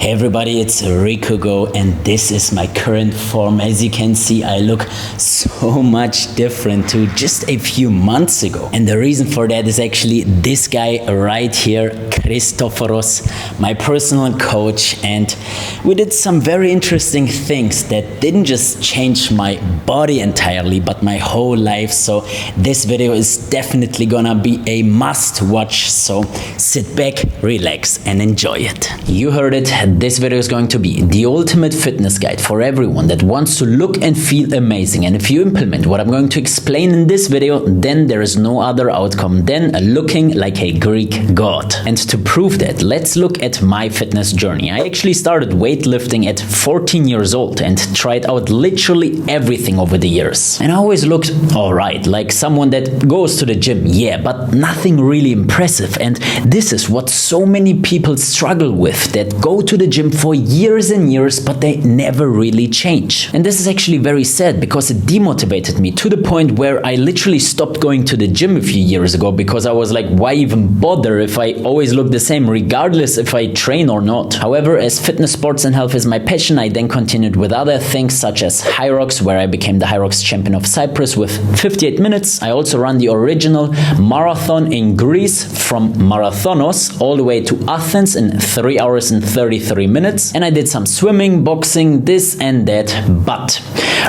Hey everybody, it's Rico and this is my current form. As you can see, I look so much different to just a few months ago. And the reason for that is actually this guy right here, Christoforos, my personal coach. And we did some very interesting things that didn't just change my body entirely, but my whole life. So this video is definitely gonna be a must watch. So sit back, relax and enjoy it. You heard it. This video is going to be the ultimate fitness guide for everyone that wants to look and feel amazing. And if you implement what I'm going to explain in this video, then there is no other outcome than looking like a Greek god. And to prove that, let's look at my fitness journey. I actually started weightlifting at 14 years old and tried out literally everything over the years. And I always looked alright, like someone that goes to the gym, yeah, but nothing really impressive. And this is what so many people struggle with, that go to the gym for years and years, but they never really change. And this is actually very sad because it demotivated me to the point where I literally stopped going to the gym a few years ago because I was like, why even bother if I always look the same regardless if I train or not? However, as fitness, sports and health is my passion, I then continued with other things such as Hyrox, where I became the Hyrox champion of Cyprus with 58 minutes. I also ran the original marathon in Greece from Marathonos all the way to Athens in 3 hours and 33 minutes. And I did some swimming, boxing, this and that, but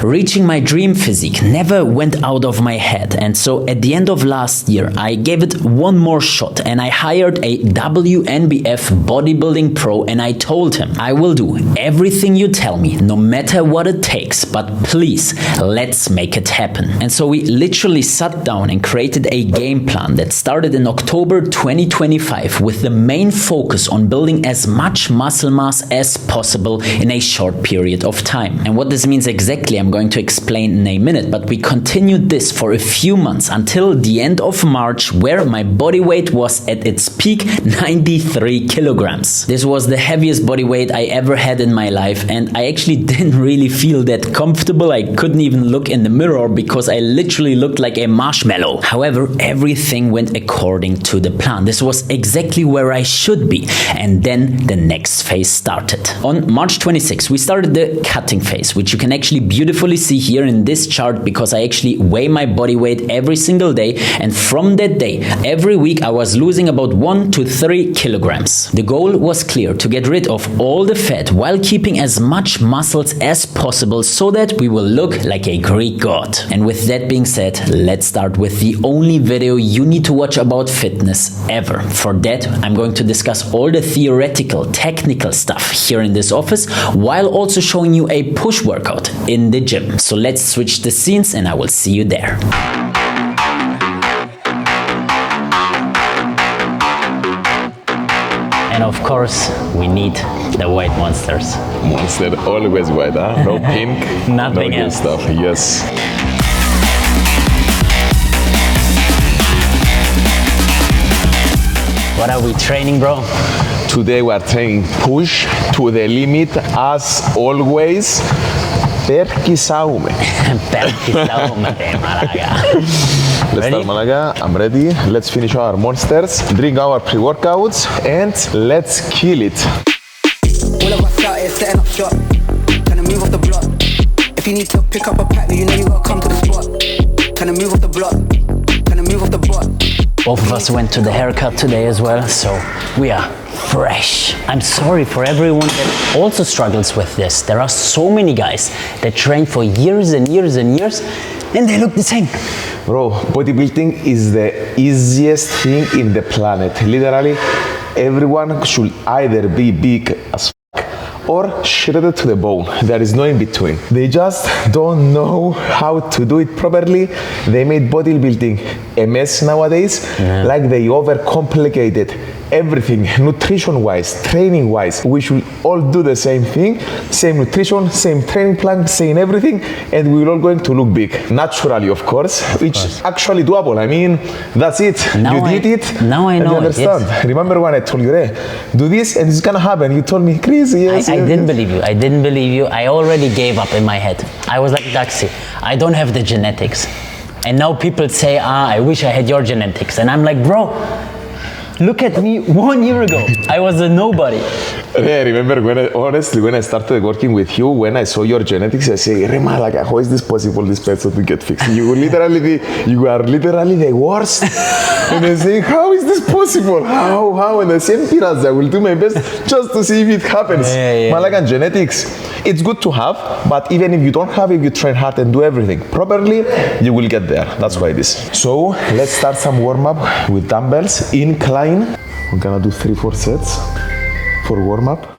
reaching my dream physique never went out of my head. And so at the end of last year, I gave it one more shot and I hired a WNBF bodybuilding pro and I told him, I will do everything you tell me, no matter what it takes, but please, let's make it happen. And so we literally sat down and created a game plan that started in October 2025 with the main focus on building as much muscle mass as possible in a short period of time. And what this means exactly, I'm going to explain in a minute, but we continued this for a few months until the end of March, where my body weight was at its peak 93 kilograms. This was the heaviest body weight I ever had in my life, and I actually didn't really feel that comfortable. I couldn't even look in the mirror because I literally looked like a marshmallow. However, everything went according to the plan. This was exactly where I should be. And then the next phase started. On March 26, we started the cutting phase, which you can actually beautifully see here in this chart because I actually weigh my body weight every single day. And from that day, every week I was losing about 1 to 3 kilograms. The goal was clear: to get rid of all the fat while keeping as much muscles as possible so that we will look like a Greek god. And with that being said, let's start with the only video you need to watch about fitness ever. For that, I'm going to discuss all the theoretical, technical stuff here in this office while also showing you a push workout in the gym. So let's switch the scenes and I will see you there. And of course, we need the white monsters. Monster, always white, huh? No pink, Nothing no good else. stuff, yes. What are we training, bro? Today we are training push to the limit as always. Perkisaume. Let's start, Malaga. I'm ready. Let's finish our monsters, drink our pre-workouts, and let's kill it. All of us out here setting up shop, trying to move off the block. If you need to pick up a pack, you know you gotta come to the spot. Trying to move off the block, trying to move off the block. Both of us went to the haircut today as well, so we are fresh. I'm sorry for everyone that also struggles with this. There are so many guys that train for years and years and years and they look the same. Bro, bodybuilding is the easiest thing in the planet. Literally, everyone should either be big as or shredded to the bone. There is no in between. They just don't know how to do it properly. They made bodybuilding a mess nowadays. Like they overcomplicated everything, nutrition-wise, training-wise. We should all do the same thing, same nutrition, same training plan, same everything, and we're all going to look big. Naturally, of course, which is actually doable. I mean, that's it. Now you did it. Now I know. You understand. Yes. Remember when I told you, hey, do this and it's gonna happen. You told me, Chris, yes. I didn't believe you. I didn't believe you. I already gave up in my head. I was like, Daxi, I don't have the genetics. And now people say, I wish I had your genetics. And I'm like, bro, look at me 1 year ago. I was a nobody. I remember when I started working with you, when I saw your genetics, I say, Rema, like, how is this possible, this person to get fixed? You are literally the worst. And I say, how is this possible? How? And the same pillars, I will do my best just to see if it happens. Malaga genetics, it's good to have, but even if you don't have it, you train hard and do everything properly, you will get there. That's why it is. So let's start some warm-up with dumbbells, incline. We're gonna do 3-4 sets for warm-up.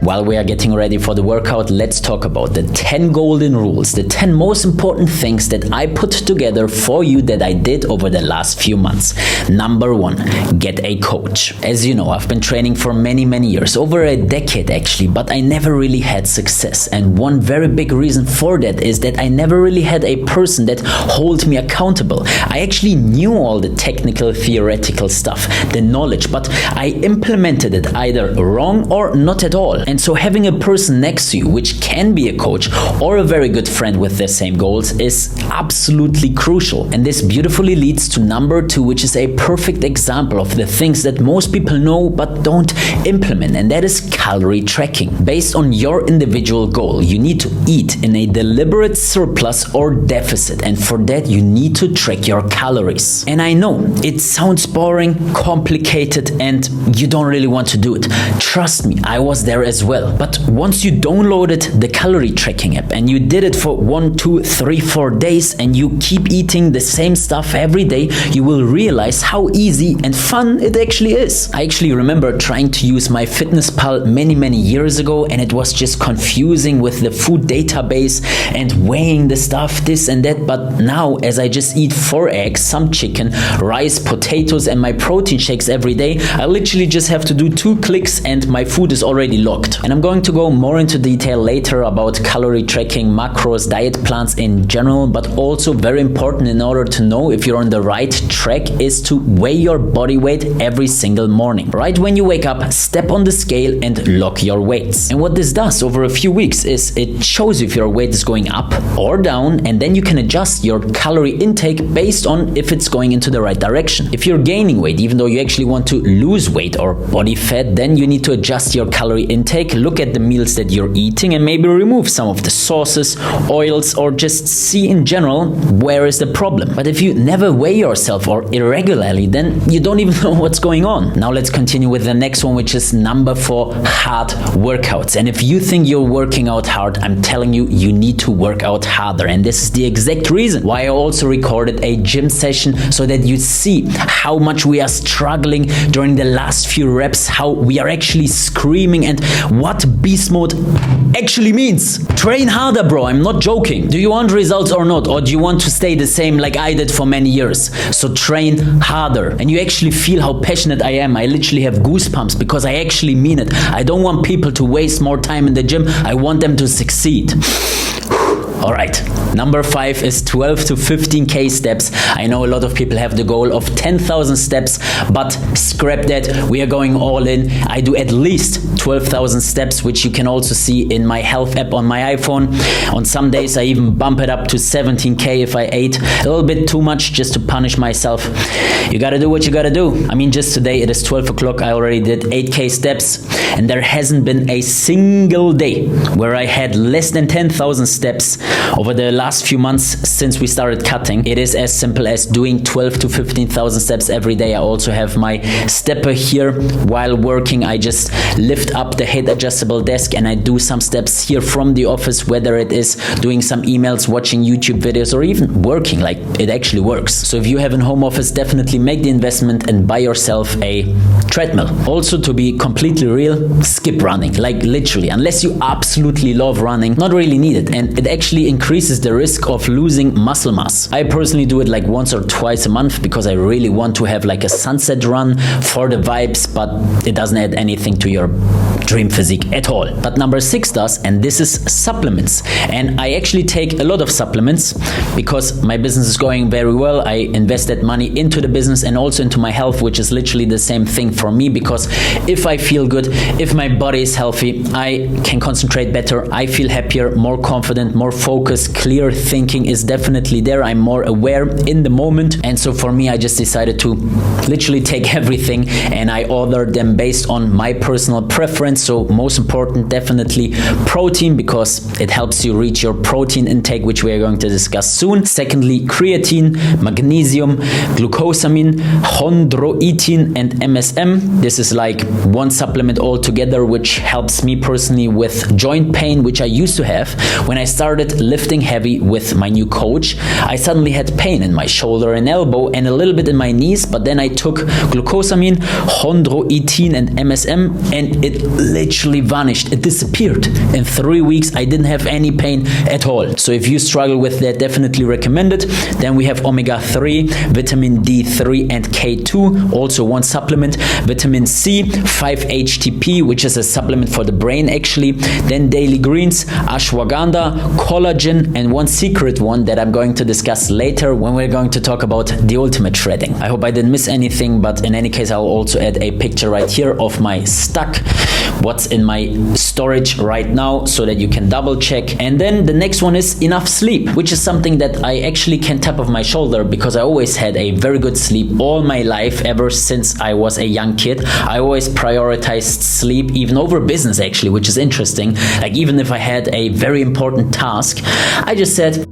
While we are getting ready for the workout, let's talk about the 10 golden rules, the 10 most important things that I put together for you that I did over the last few months. Number 1, get a coach. As you know, I've been training for many years, over a decade actually, but I never really had success. And one very big reason for that is that I never really had a person that held me accountable. I actually knew all the technical, theoretical stuff, the knowledge, but I implemented it either wrong or not at all. And so having a person next to you, which can be a coach or a very good friend with the same goals, is absolutely crucial. And this beautifully leads to number 2, which is a perfect example of the things that most people know but don't implement, and that is calorie tracking. Based on your individual goal, you need to eat in a deliberate surplus or deficit, and for that you need to track your calories. And I know it sounds boring, complicated, and you don't really want to do it. Trust me, I was there as well. But once you downloaded the calorie tracking app and you did it for 1, 2, 3, 4 days and you keep eating the same stuff every day, you will realize how easy and fun it actually is. I actually remember trying to use MyFitnessPal many years ago, and it was just confusing with the food database and weighing the stuff, this and that. But now, as I just eat 4 eggs, some chicken, rice, potatoes, and my protein shakes every day, I literally just have to do 2 clicks and my food is already locked. And I'm going to go more into detail later about calorie tracking, macros, diet plans in general, but also very important in order to know if you're on the right track is to weigh your body weight every single morning. Right when you wake up, step on the scale and lock your weights. And what this does over a few weeks is it shows you if your weight is going up or down, and then you can adjust your calorie intake based on if it's going into the right direction. If you're gaining weight, even though you actually want to lose weight or body fat, then you need to adjust your calorie intake, look at the meals that you're eating and maybe remove some of the sauces, oils, or just see in general where is the problem. But if you never weigh yourself or irregularly, then you don't even know what's going on. Now let's continue with the next one, which is number 4, hard workouts. And if you think you're working out hard, I'm telling you, you need to work out harder. And this is the exact reason why I also recorded a gym session, so that you see how much we are struggling during the last few reps, how we are actually screaming, and what beast mode actually means. Train harder, bro. I'm not joking. Do you want results or not? Or do you want to stay the same like I did for many years? So train harder. And you actually feel how passionate I am. I literally have goosebumps because I actually mean it. I don't want people to waste more time in the gym. I want them to succeed. All right, number 5 is 12 to 15k steps. I know a lot of people have the goal of 10,000 steps, but scrap that. We are going all in. I do at least 12,000 steps, which you can also see in my health app on my iPhone. On some days, I even bump it up to 17k if I ate a little bit too much just to punish myself. You gotta do what you gotta do. I mean, just today it is 12 o'clock. I already did 8k steps, and there hasn't been a single day where I had less than 10,000 steps over the last few months since we started cutting. It is as simple as doing 12 to 15,000 steps every day. I also have my stepper here. While working, I just lift up the head adjustable desk and I do some steps here from the office, whether it is doing some emails, watching YouTube videos, or even working. Like, it actually works. So if you have a home office, definitely make the investment and buy yourself a treadmill. Also, to be completely real, skip running. Like, literally, unless you absolutely love running, not really needed. And it actually increases the risk of losing muscle mass. I personally do it like once or twice a month because I really want to have like a sunset run for the vibes, but it doesn't add anything to your dream physique at all. But number 6 does, and this is supplements. And I actually take a lot of supplements because my business is going very well. I invested money into the business and also into my health, which is literally the same thing for me, because if I feel good, if my body is healthy, I can concentrate better, I feel happier, more confident, more focused, focus, clear thinking is definitely there. I'm more aware in the moment. And so for me, I just decided to literally take everything and I ordered them based on my personal preference. So most important, definitely protein, because it helps you reach your protein intake, which we are going to discuss soon. Secondly, creatine, magnesium, glucosamine, chondroitin, and MSM. This is like one supplement altogether, which helps me personally with joint pain, which I used to have. When I started lifting heavy with my new coach, I suddenly had pain in my shoulder and elbow and a little bit in my knees, but then I took glucosamine, chondroitin, and MSM, and it literally vanished. It disappeared. In 3 weeks, I didn't have any pain at all. So if you struggle with that, definitely recommend it. Then we have omega-3, vitamin D3 and K2, also one supplement. Vitamin C, 5-HTP, which is a supplement for the brain actually. Then daily greens, ashwagandha, collagen, and one secret one that I'm going to discuss later when we're going to talk about the ultimate shredding. I hope I didn't miss anything, but in any case, I'll also add a picture right here of my stack, what's in my storage right now, so that you can double check. And then the next one is enough sleep, which is something that I actually can tap off my shoulder, because I always had a very good sleep all my life, ever since I was a young kid. I always prioritized sleep even over business actually, which is interesting. Like even if I had a very important task, I just said,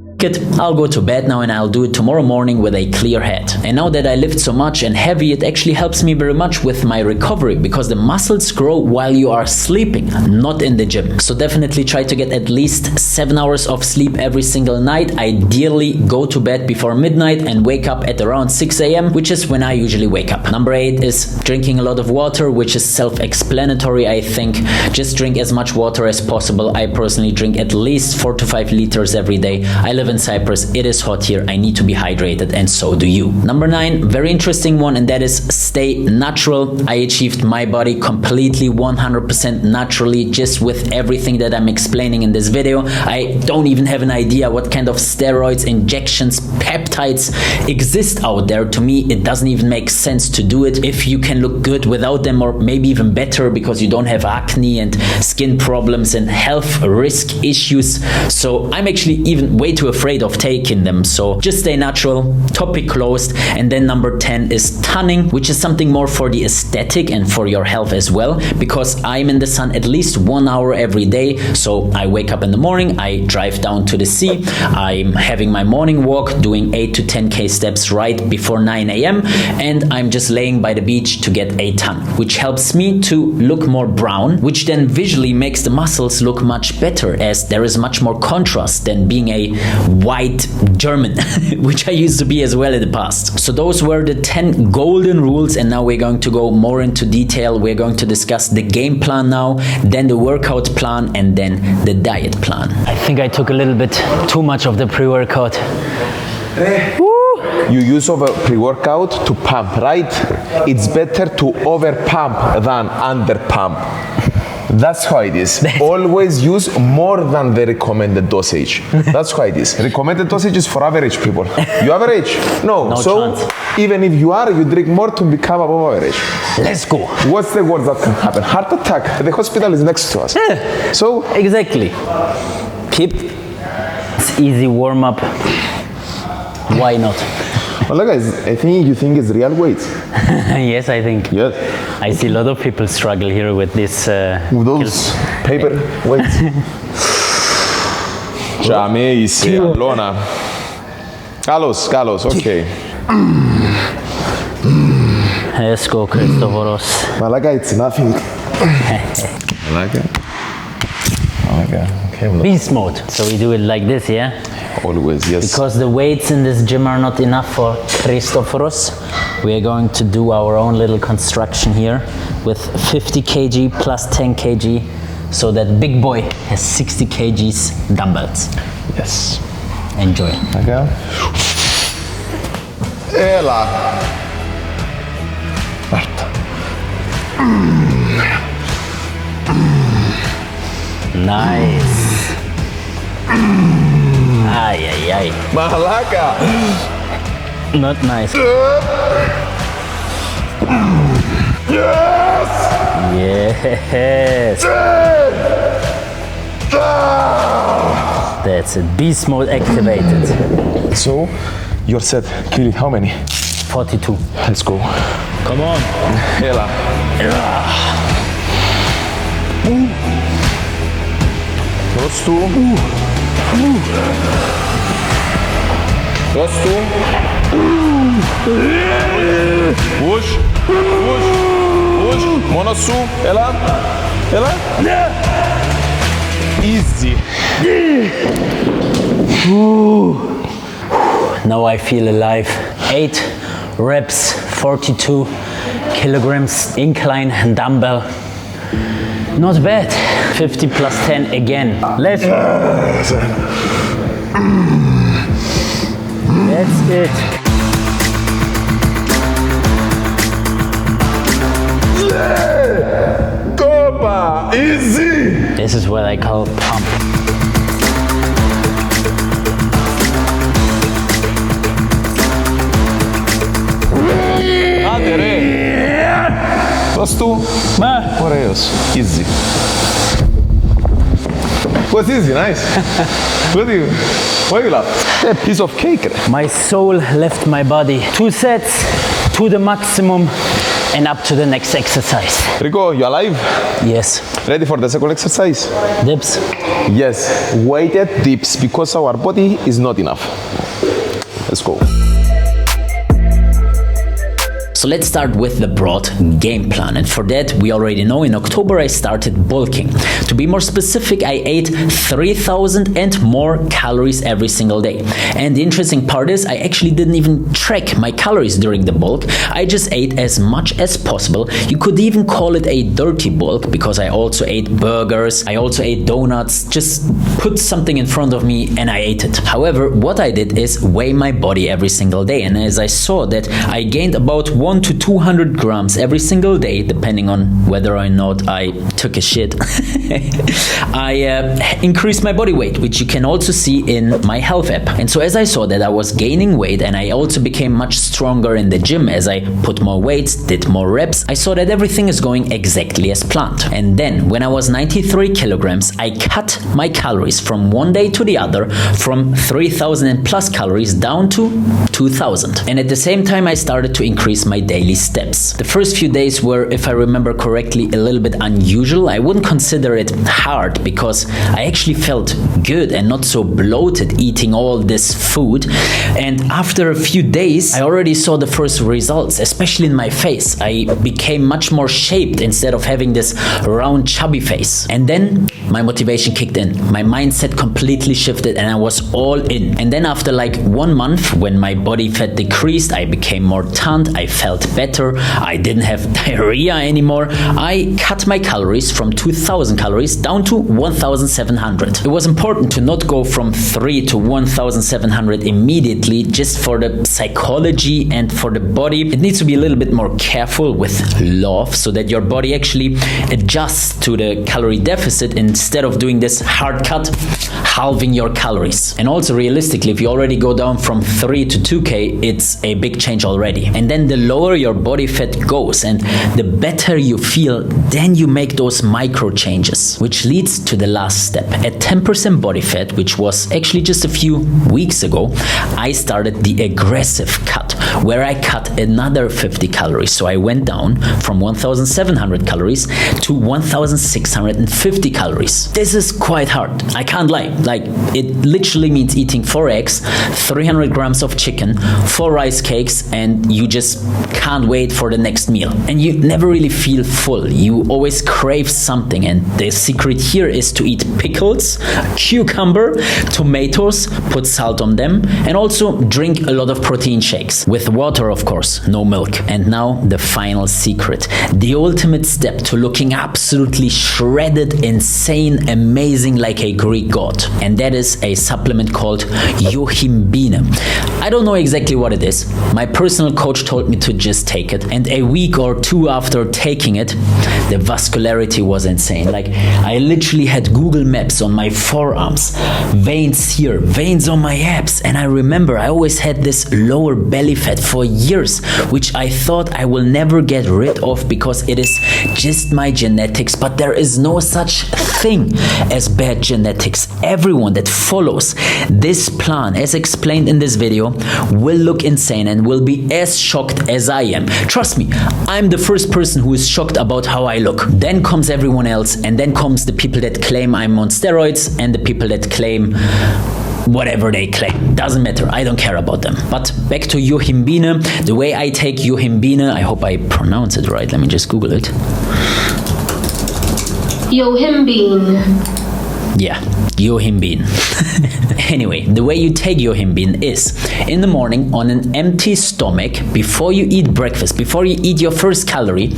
I'll go to bed now and I'll do it tomorrow morning with a clear head. And now that I lift so much and heavy, it actually helps me very much with my recovery, because the muscles grow while you are sleeping, not in the gym. So definitely try to get at least 7 hours of sleep every single night. Ideally go to bed before midnight and wake up at around 6 a.m., which is when I usually wake up. Number 8 is drinking a lot of water, which is self-explanatory, I think. Just drink as much water as possible. I personally drink at least 4 to 5 liters every day. I live in Cyprus, it is hot here, I need to be hydrated, and so do you. Number 9, very interesting one, and that is stay natural. I achieved my body completely 100% naturally, just with everything that I'm explaining in this video. I don't even have an idea what kind of steroids, injections, peptides exist out there. To me, it doesn't even make sense to do it if you can look good without them, or maybe even better because you don't have acne and skin problems and health risk issues. So I'm actually even way too afraid of taking them. So just stay natural, topic closed. And then number 10 is tanning, which is something more for the aesthetic and for your health as well, because I'm in the sun at least 1 hour every day. So I wake up in the morning, I drive down to the sea, I'm having my morning walk, doing 8 to 10k steps right before 9 a.m. and I'm just laying by the beach to get a tan, which helps me to look more brown, which then visually makes the muscles look much better, as there is much more contrast than being a white German, which I used to be as well in the past. So those were the 10 golden rules, and now we're going to go more into detail. We're going to discuss the game plan now, then the workout plan, and then the diet plan. I think I took a little bit too much of the pre-workout. You use over pre-workout to pump, right? It's better to over-pump than under-pump. That's how it is. Always use more than the recommended dosage. That's how it is. Recommended dosage is for average people. You average? No. So chance. even if you are, you drink more to become above average. Let's go. What's the worst that can happen? Heart attack. The hospital is next to us. So exactly. Keep it's easy warm up. Why not? well, guys, I think you think it's real weight. Yes, I think. Yes. I see a lot of people struggle here with this. With those paper weights. Jamais, Lona. Carlos, okay. Let's go, Christophoros. Malaga, it's nothing. Malaga. Okay. Beast mode. So we do it like this, yeah? Always, yes. Because the weights in this gym are not enough for Christophoros, we are going to do our own little construction here with 50 kg plus 10 kg, so that big boy has 60 kgs dumbbells. Yes. Enjoy. Okay. Ela. Marta. Nice. Ay. Malaga. Not nice. Yes. Yes. That's it. Beast mode activated. So, you're set. Kill it. How many? 42. Let's go. Come on. Hela. Prostu. Prostu. Push. Push. Push. Monosu. Hela. Hela. Easy. Now I feel alive. 8 reps, 42 kilograms incline dumbbell. Not bad. 50 plus 10 again. Let's go. That's it. Copa. Easy. This is what I call pump. Prostu. What else? Easy. Was easy, nice. What do you? Why you laugh? A piece of cake. My soul left my body. 2 sets to the maximum and up to the next exercise. Rico, you alive? Yes. Ready for the second exercise? Dips. Yes, weighted dips because our body is not enough. Let's go. So let's start with the broad game plan, and for that we already know in October I started bulking. To be more specific, I ate 3,000 and more calories every single day. And the interesting part is I actually didn't even track my calories during the bulk. I just ate as much as possible. You could even call it a dirty bulk because I also ate burgers, I also ate donuts, just put something in front of me and I ate it. However, what I did is weigh my body every single day, and as I saw that I gained about 1 to 200 grams every single day, depending on whether or not I took a shit. I increased my body weight, which you can also see in my health app. And so as I saw that I was gaining weight and I also became much stronger in the gym as I put more weights, did more reps, I saw that everything is going exactly as planned. And then when I was 93 kilograms, I cut my calories from one day to the other from 3,000 and plus calories down to 2,000. And at the same time, I started to increase my daily steps. The first few days were, if I remember correctly, a little bit unusual. I wouldn't consider it hard because I actually felt good and not so bloated eating all this food. And after a few days, I already saw the first results, especially in my face. I became much more shaped instead of having this round chubby face. And then my motivation kicked in. My mindset completely shifted and I was all in. And then after like 1 month, when my body fat decreased, I became more tanned, I felt better, I didn't have diarrhea anymore. I cut my calories from 2,000 calories down to 1,700. It was important to not go from 3 to 1,700 immediately, just for the psychology and for the body. It needs to be a little bit more careful with love so that your body actually adjusts to the calorie deficit instead of doing this hard cut, halving your calories. And also realistically, if you already go down from 3 to 2K, it's a big change already. And then the lower your body fat goes and the better you feel, then you make those micro changes, which leads to the last step. At 10% body fat, which was actually just a few weeks ago, I started the aggressive cut, where I cut another 50 calories. So I went down from 1,700 calories to 1,650 calories. This is quite hard, I can't lie. Like, it literally means eating 4 eggs, 300 grams of chicken, 4 rice cakes, and you just can't wait for the next meal. And you never really feel full. You always crave something, and the secret here is to eat pickles, cucumber, tomatoes, put salt on them, and also drink a lot of protein shakes. With water, of course, no milk. And now the final secret. The ultimate step to looking absolutely shredded, insane, amazing like a Greek god. And that is a supplement called yohimbine. I don't know exactly what it is. My personal coach told me to to just take it. And a week or two after taking it, the vascularity was insane. Like, I literally had Google Maps on my forearms, veins here, veins on my abs. And I remember I always had this lower belly fat for years, which I thought I will never get rid of because it is just my genetics. But there is no such thing as bad genetics. Everyone that follows this plan, as explained in this video, will look insane and will be as shocked as I am. Trust me, I'm the first person who is shocked about how I look. Then comes everyone else, and then comes the people that claim I'm on steroids and the people that claim whatever they claim. Doesn't matter, I don't care about them. But back to yohimbine. The way I take yohimbine, I hope I pronounce it right, let me just Google it. Yohimbine. Yeah, yohimbine. Anyway, the way you take yohimbine is in the morning on an empty stomach, before you eat breakfast, before you eat your first calorie,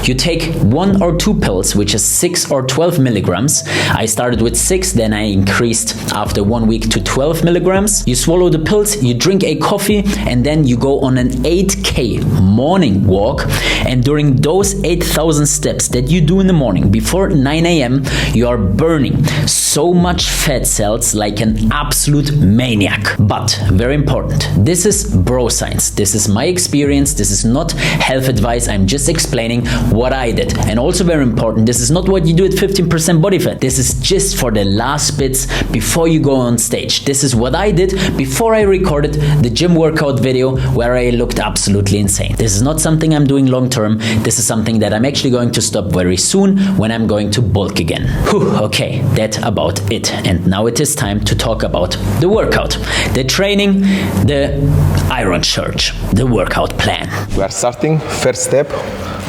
you take 1 or 2 pills, which is 6 or 12 milligrams. I started with 6, then I increased after 1 week to 12 milligrams. You swallow the pills, you drink a coffee, and then you go on an 8K morning walk. And during those 8,000 steps that you do in the morning, before 9 a.m., you are burning so much fat cells like an absolute maniac. But very important, this is bro science. This is my experience. This is not health advice. I'm just explaining what I did. And also very important, this is not what you do at 15% body fat. This is just for the last bits before you go on stage. This is what I did before I recorded the gym workout video where I looked absolutely insane. This is not something I'm doing long term. This is something that I'm actually going to stop very soon when I'm going to bulk again. Whew, okay, that's about it. And now it is time to talk about the workout, the training, the iron church, the workout plan. We are starting, first step,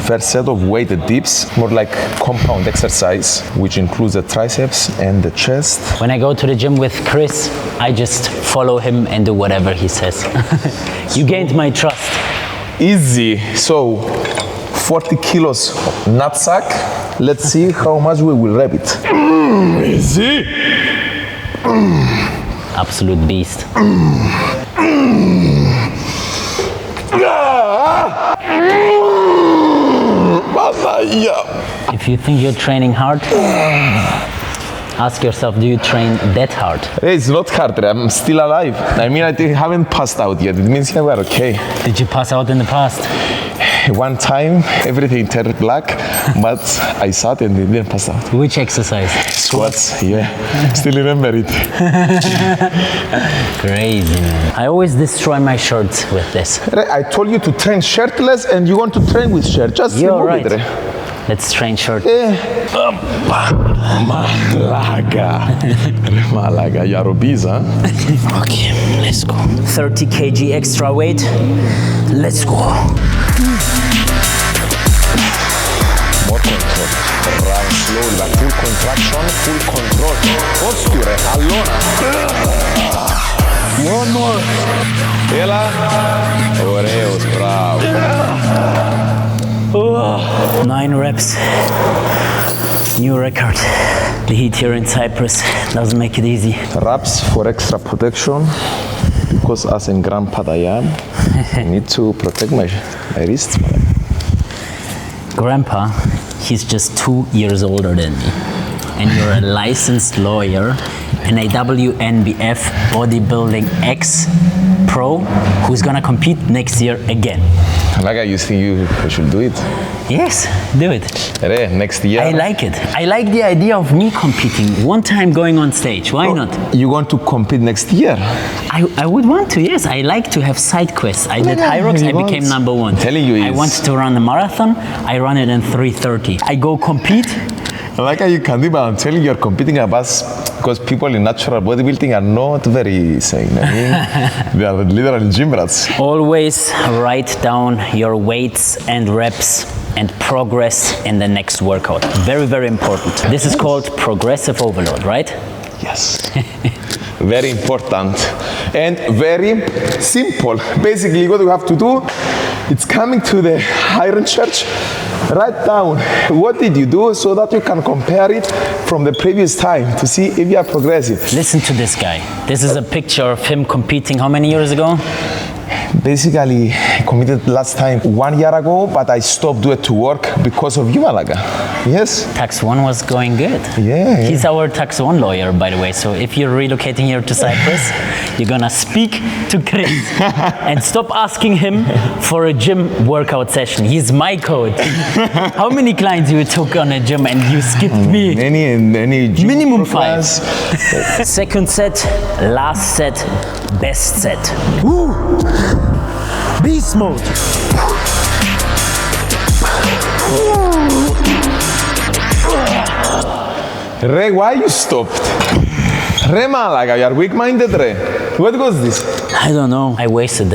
first set of weighted dips, more like compound exercise, which includes the triceps and the chest. When I go to the gym with Chris, I just follow him and do whatever he says. You gained my trust. Easy. So 40 kilos nutsack. Let's see how much we will rep it. Easy. Absolute beast. If you think you're training hard, ask yourself, do you train that hard? It's not hard, I'm still alive. I mean, I haven't passed out yet. It means we're okay. Did you pass out in the past? One time, everything turned black, but I sat and didn't pass out. Which exercise? Squats, yeah. Still remember it. Crazy, man. I always destroy my shirts with this. I told you to train shirtless and you want to train with shirt. Just You're remove right. it. Let's train short. Malaga, you're obese, huh? Okay, let's go. 30 kg extra weight. Let's go. More control. Run slowly, but full contraction, full control. Posture, allora. One more. Ela. Oreos, bravo. 9 reps. New record. The heat here in Cyprus doesn't make it easy. Wraps for extra protection, because as in grandpa I am, I need to protect my wrists. Grandpa, he's just 2 years older than me. And you're a licensed lawyer and a WNBF bodybuilding ex-pro who's gonna compete next year again. Like you think you should do it? Yes, do it. Next year. I like it. I like the idea of me competing one time going on stage. Why not? You want to compete next year? I would want to, yes. I like to have side quests. I did High Rocks, I became number 1. Telling you I wanted to run a marathon, I run it in 3:30. I go compete. I like how you can do, but I'm telling you, you're competing against, because people in natural bodybuilding are not very sane. I mean, they are literal gym rats. Always write down your weights and reps and progress in the next workout. Very, very important. This is called progressive overload, right? Yes. Very important and very simple. Basically, what you have to do, it's coming to the iron church, write down what did you do so that you can compare it from the previous time to see if you are progressive. Listen to this guy. This is a picture of him competing how many years ago? Basically, I committed last time 1 year ago, but I stopped doing it to work because of you, Malaga. Yes. Tax 1 was going good. Yeah. He's our Tax 1 lawyer, by the way. So if you're relocating here to Cyprus, you're gonna speak to Chris and stop asking him for a gym workout session. He's my coach. How many clients you took on a gym and you skipped me? Any gym Minimum class. 5. Second set, last set, best set. Woo! Beast mode. Re, why you stopped? Re, Malaga, you are weak-minded, Re. What was this? I don't know. I wasted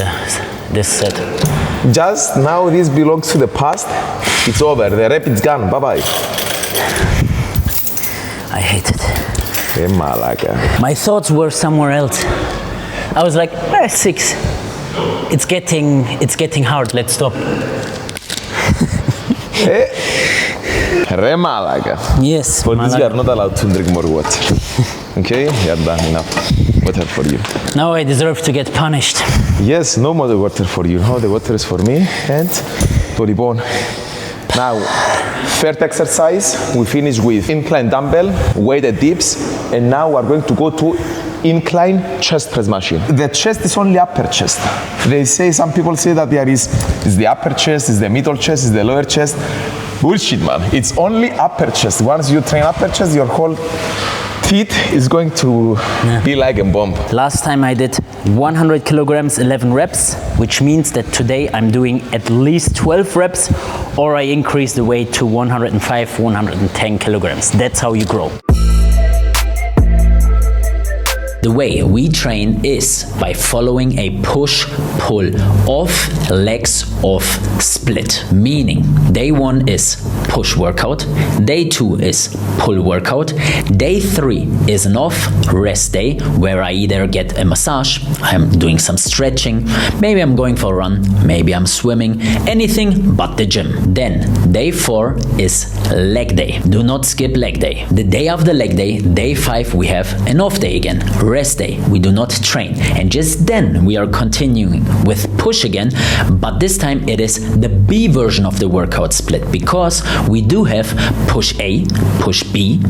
this set. Just now this belongs to the past. It's over. The rep is gone. Bye-bye. I hate it. Re, Malaga. My thoughts were somewhere else. I was like, 6. It's getting hard. Let's stop. Re, Malaga. Yes. For this, Malaga. you are not allowed to drink more water. Okay? You are done enough. Water for you. Now I deserve to get punished. Yes, no more water for you. No, the water is for me and Toribon. Now, third exercise, we finish with incline dumbbell, weighted dips, and now we are going to go to incline chest press machine. The chest is only upper chest. Some people say that there is the upper chest, is the middle chest, is the lower chest. Bullshit, man. It's only upper chest. Once you train upper chest, your whole teeth is going to be like a bomb. Last time I did 100 kilograms, 11 reps, which means that today I'm doing at least 12 reps or I increase the weight to 105, 110 kilograms. That's how you grow. The way we train is by following a push-pull off, legs off split. Meaning, day 1 is push workout, day 2 is pull workout, day 3 is an off rest day where I either get a massage, I'm doing some stretching, maybe I'm going for a run, maybe I'm swimming, anything but the gym. Then day 4 is leg day. Do not skip leg day. The day after leg day 5, we have an off day again. Rest day, we do not train, and just then we are continuing with push again, but this time it is the B version of the workout split because we do have push A, push B,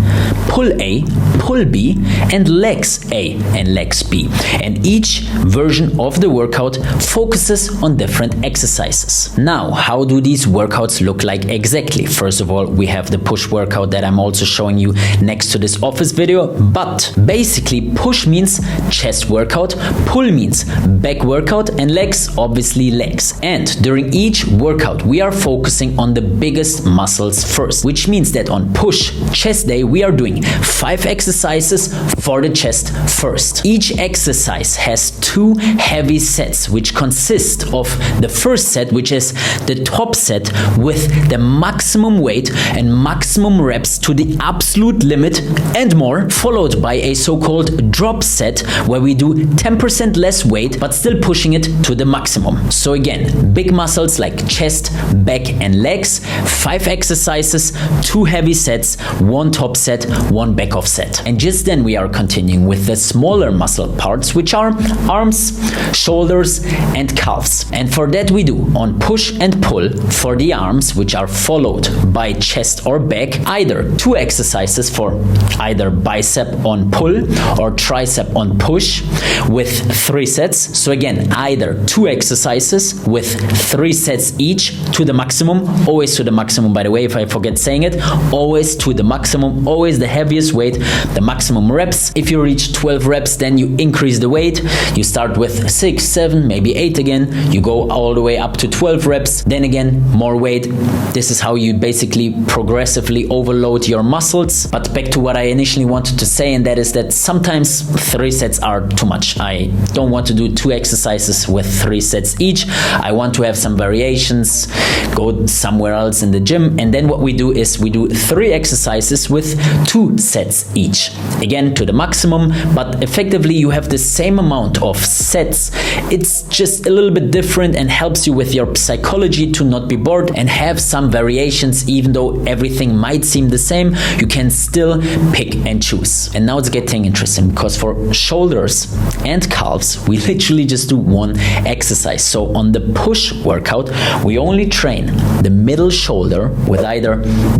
pull A, pull B, and legs A and legs B, and each version of the workout focuses on different exercises. Now, how do these workouts look like exactly? First of all, we have the push workout that I'm also showing you next to this office video, but basically push means chest workout, pull means back workout, and legs obviously legs. And during each workout we are focusing on the biggest muscles first, which means that on push chest day we are doing 5 exercises for the chest first. Each exercise has 2 heavy sets which consist of the first set, which is the top set with the maximum weight and maximum reps to the absolute limit and more, followed by a so-called drop set where we do 10% less weight but still pushing it to the maximum. So again, big muscles like chest, back and legs, 5 exercises, 2 heavy sets, 1 top set, 1 back off set. And just then we are continuing with the smaller muscle parts, which are arms, shoulders and calves. And for that we do on push and pull for the arms, which are followed by chest or back, either 2 exercises for either bicep on pull or tricep on push with 3 sets. So again, either 2 exercises with 3 sets each to the maximum, always to the maximum, by the way, if I forget saying it, always to the maximum, always the heaviest weight, the maximum reps. If you reach 12 reps, then you increase the weight. You start with 6, 7, maybe 8 again, you go all the way up to 12 reps, then again more weight. This is how you basically progressively overload your muscles. But back to what I initially wanted to say, and that is that sometimes 3 sets are too much. I don't want to do 2 exercises with 3 sets each. I want to have some variations, go somewhere else in the gym, and then what we do is we do 3 exercises with 2 sets each. Again, to the maximum, but effectively you have the same amount of sets. It's just a little bit different and helps you with your psychology to not be bored and have some variations. Even though everything might seem the same, you can still pick and choose. And now it's getting interesting, because for for shoulders and calves, we literally just do one exercise. So on the push workout, we only train the middle shoulder with either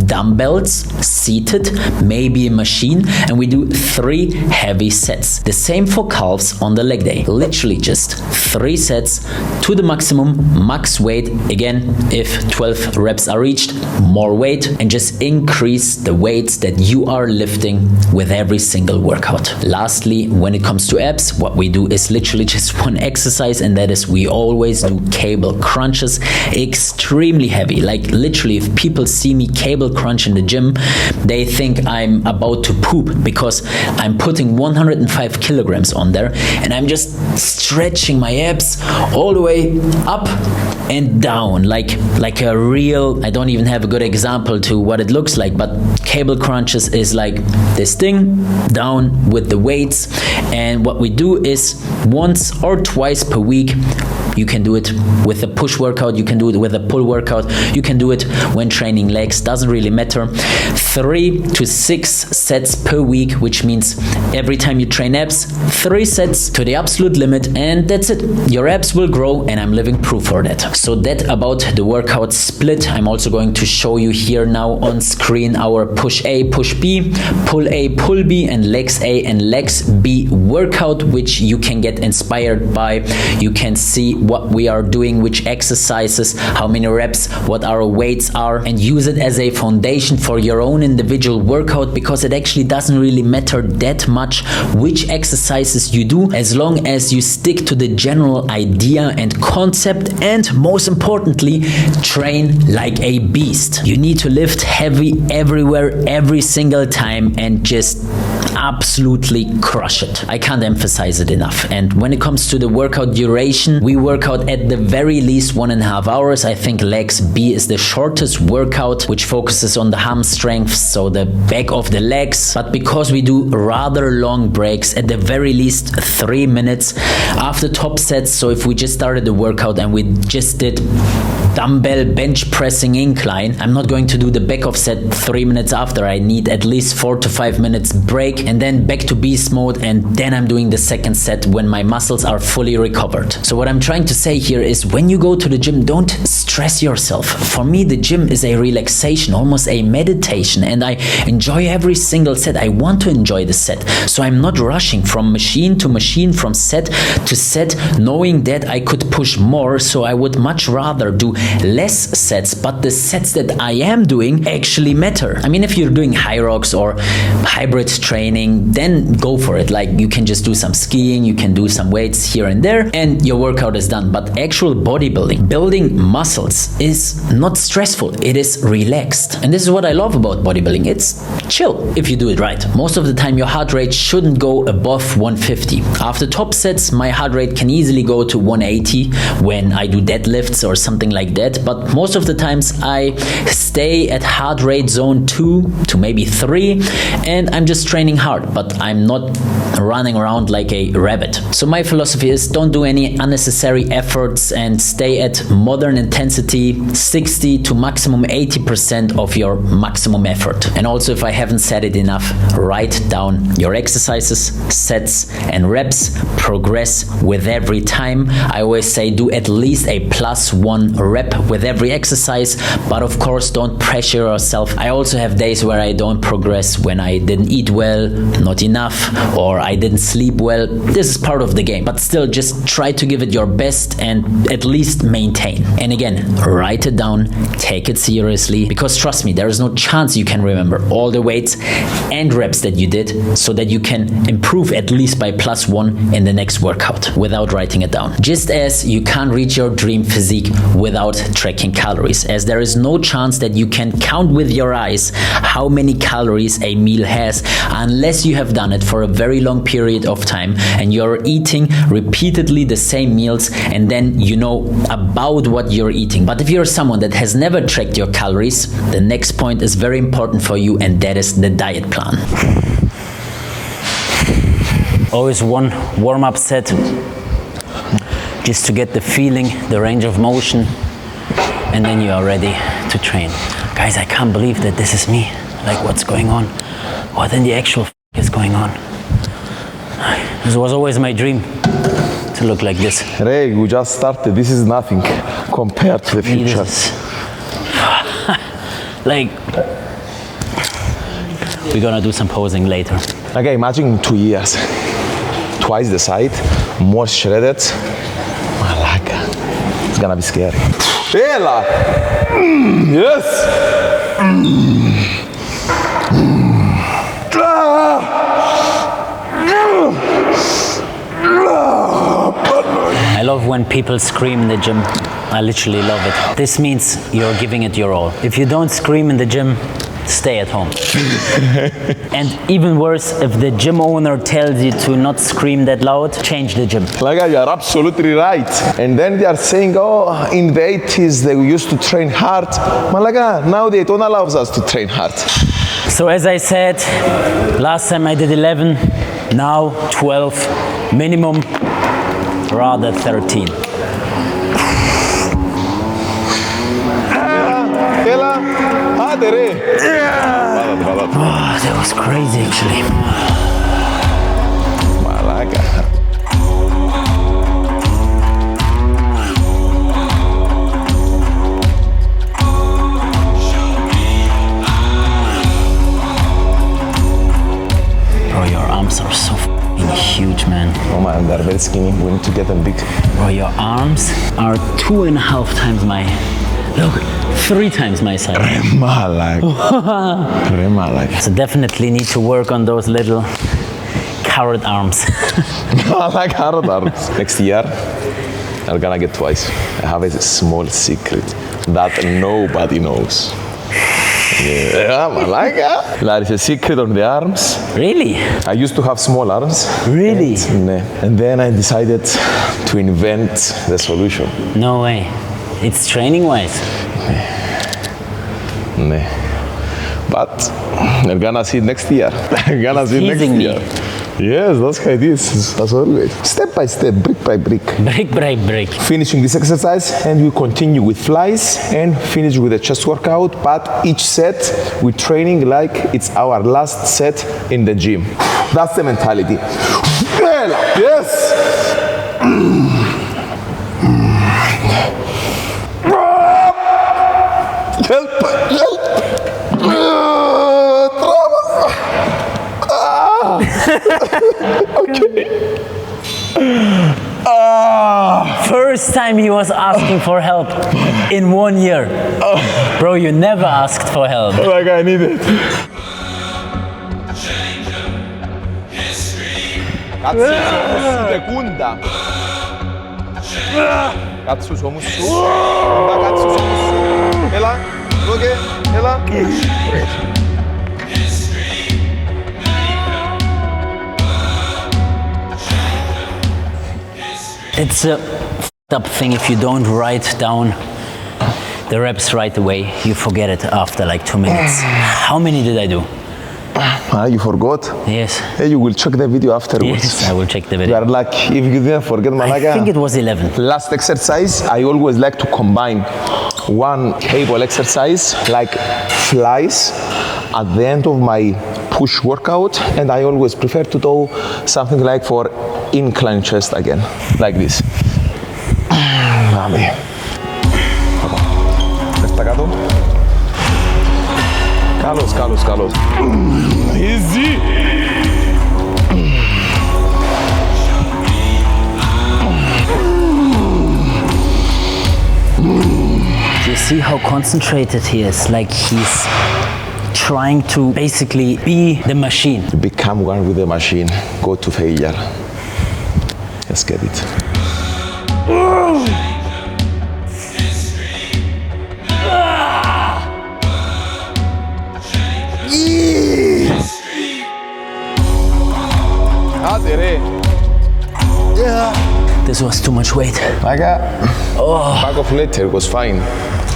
dumbbells, seated, maybe a machine, and we do 3 heavy sets. The same for calves on the leg day. Literally just 3 sets to the maximum, max weight. Again, if 12 reps are reached, more weight, and just increase the weights that you are lifting with every single workout. Lastly, when it comes to abs, what we do is literally just one exercise, and that is we always do cable crunches, extremely heavy. Like literally, if people see me cable crunch in the gym, they think I'm about to poop, because I'm putting 105 kilograms on there and I'm just stretching my abs all the way up and down like a real, I don't even have a good example to what it looks like, but cable crunches is like this thing down with the weights. And what we do is once or twice per week. You can do it with a push workout, you can do it with a pull workout, you can do it when training legs, doesn't really matter. 3 to 6 sets per week, which means every time you train abs, 3 sets to the absolute limit, and that's it. Your abs will grow, and I'm living proof for that. So that about the workout split. I'm also going to show you here now on screen our push A, push B, pull A, pull B, and legs A and legs B workout, which you can get inspired by. You can see what we are doing, which exercises, how many reps, what our weights are, and use it as a foundation for your own individual workout, because it actually doesn't really matter that much which exercises you do, as long as you stick to the general idea and concept, and most importantly, train like a beast. You need to lift heavy everywhere, every single time, and just absolutely crush it. I can't emphasize it enough. And when it comes to the workout duration, we work out at the very least 1.5 hours. I think legs B is the shortest workout, which focuses on the hamstrings, so the back of the legs. But because we do rather long breaks, at the very least 3 minutes after top sets. So if we just started the workout and we just did dumbbell bench pressing incline, I'm not going to do the back of set 3 minutes after. I need at least 4 to 5 minutes break, and then back to beast mode, and then I'm doing the second set when my muscles are fully recovered. So what I'm trying to say here is, when you go to the gym, don't stress yourself. For me, the gym is a relaxation, almost a meditation, and I enjoy every single set. I want to enjoy the set, so I'm not rushing from machine to machine, from set to set, knowing that I could push more. So I would much rather do less sets, but the sets that I am doing actually matter. I mean, if you're doing high rocks or hybrid training, then go for it. Like, you can just do some skiing, you can do some weights here and there, and your workout is done. But actual bodybuilding, building muscles, is not stressful. It is relaxed. And this is what I love about bodybuilding. It's chill if you do it right. Most of the time, your heart rate shouldn't go above 150. After top sets, my heart rate can easily go to 180 when I do deadlifts or something like that. But most of the times I stay at heart rate zone 2 to maybe 3, and I'm just training hard, but I'm not running around like a rabbit. So my philosophy is, don't do any unnecessary efforts and stay at modern intensity, 60 to maximum 80% of your maximum effort. And also, if I haven't said it enough, write down your exercises, sets and reps, progress with every time. I always say do at least a +1 rep with every exercise, but of course don't pressure yourself. I also have days where I don't progress, when I didn't eat well, not enough, or I didn't sleep well. This is part of the game, but still just try to give it your best and at least maintain. And again, write it down, take it seriously, because trust me, there is no chance you can remember all the weights and reps that you did, so that you can improve at least by +1 in the next workout without writing it down. Just as you can't reach your dream physique without tracking calories, as there is no chance that you can count with your eyes how many calories a meal has unless you have done it for a very long period of time and you're eating repeatedly the same meals, and then you know about what you're eating. But if you're someone that has never tracked your calories, the next point is very important for you, and that is the diet plan. Always one warm-up set, just to get the feeling, the range of motion, and then you are ready to train. Guys, I can't believe that this is me. Like, what's going on? What in the actual is going on? This was always my dream, to look like this. Ray, we just started. This is nothing compared to the future. Like, we're gonna do some posing later. Okay, imagine in 2 years, twice the side, more shredded. Malaga. It's gonna be scary. Ela! Yes! I love when people scream in the gym. I literally love it. This means you're giving it your all. If you don't scream in the gym, stay at home. And even worse, if the gym owner tells you to not scream that loud, change the gym. Malaga, you are absolutely right. And then they are saying, oh, in the 80s they used to train hard. Malaga, now they don't allow us to train hard. So as I said, last time I did 11, now 12, minimum, rather 13. Oh, that was crazy actually. Malaga. Bro, your arms are so huge, man. Oh man, they're very skinny. We need to get them big. Bro, your arms are 2.5 times my, look, 3 times my size. Malaga. Malaga. So definitely need to work on those little carrot arms. Like hard arms. Next year, I'm gonna get twice. I have a small secret that nobody knows. Yeah, Malaga. There is a secret on the arms. Really? I used to have small arms. Really? And then I decided to invent the solution. No way. It's training-wise. But you're gonna see it next year. You're gonna see it next year. Yes, that's how it is. That's always. Step by step, brick by brick. Brick by brick. Finishing this exercise, and we continue with flies and finish with a chest workout. But each set, we're training like it's our last set in the gym. That's the mentality. Yes! Help! Help! Okay. First time he was asking for help in 1 year. Bro, you never asked for help. Like I need it. Segunda. Katsu somusu. Katsu somusu. Ela. Okay. Ela. It's a up thing if you don't write down the reps right away. You forget it after like 2 minutes. How many did I do? You forgot? Yes. Hey, you will check the video afterwards. Yes, I will check the You video. are lucky if you didn't forget, Malaga. I think it was 11. Last exercise, I always like to combine one table exercise like flies at the end of my push workout, and I always prefer to do something like for incline chest again, like this. Dame. Destacado. Carlos, Carlos, Carlos. Easy. Do you see how concentrated he is? Like he's trying to basically be the machine. Become one with the machine. Go to failure. Let's get it. This was too much weight. Like a bag of later was fine.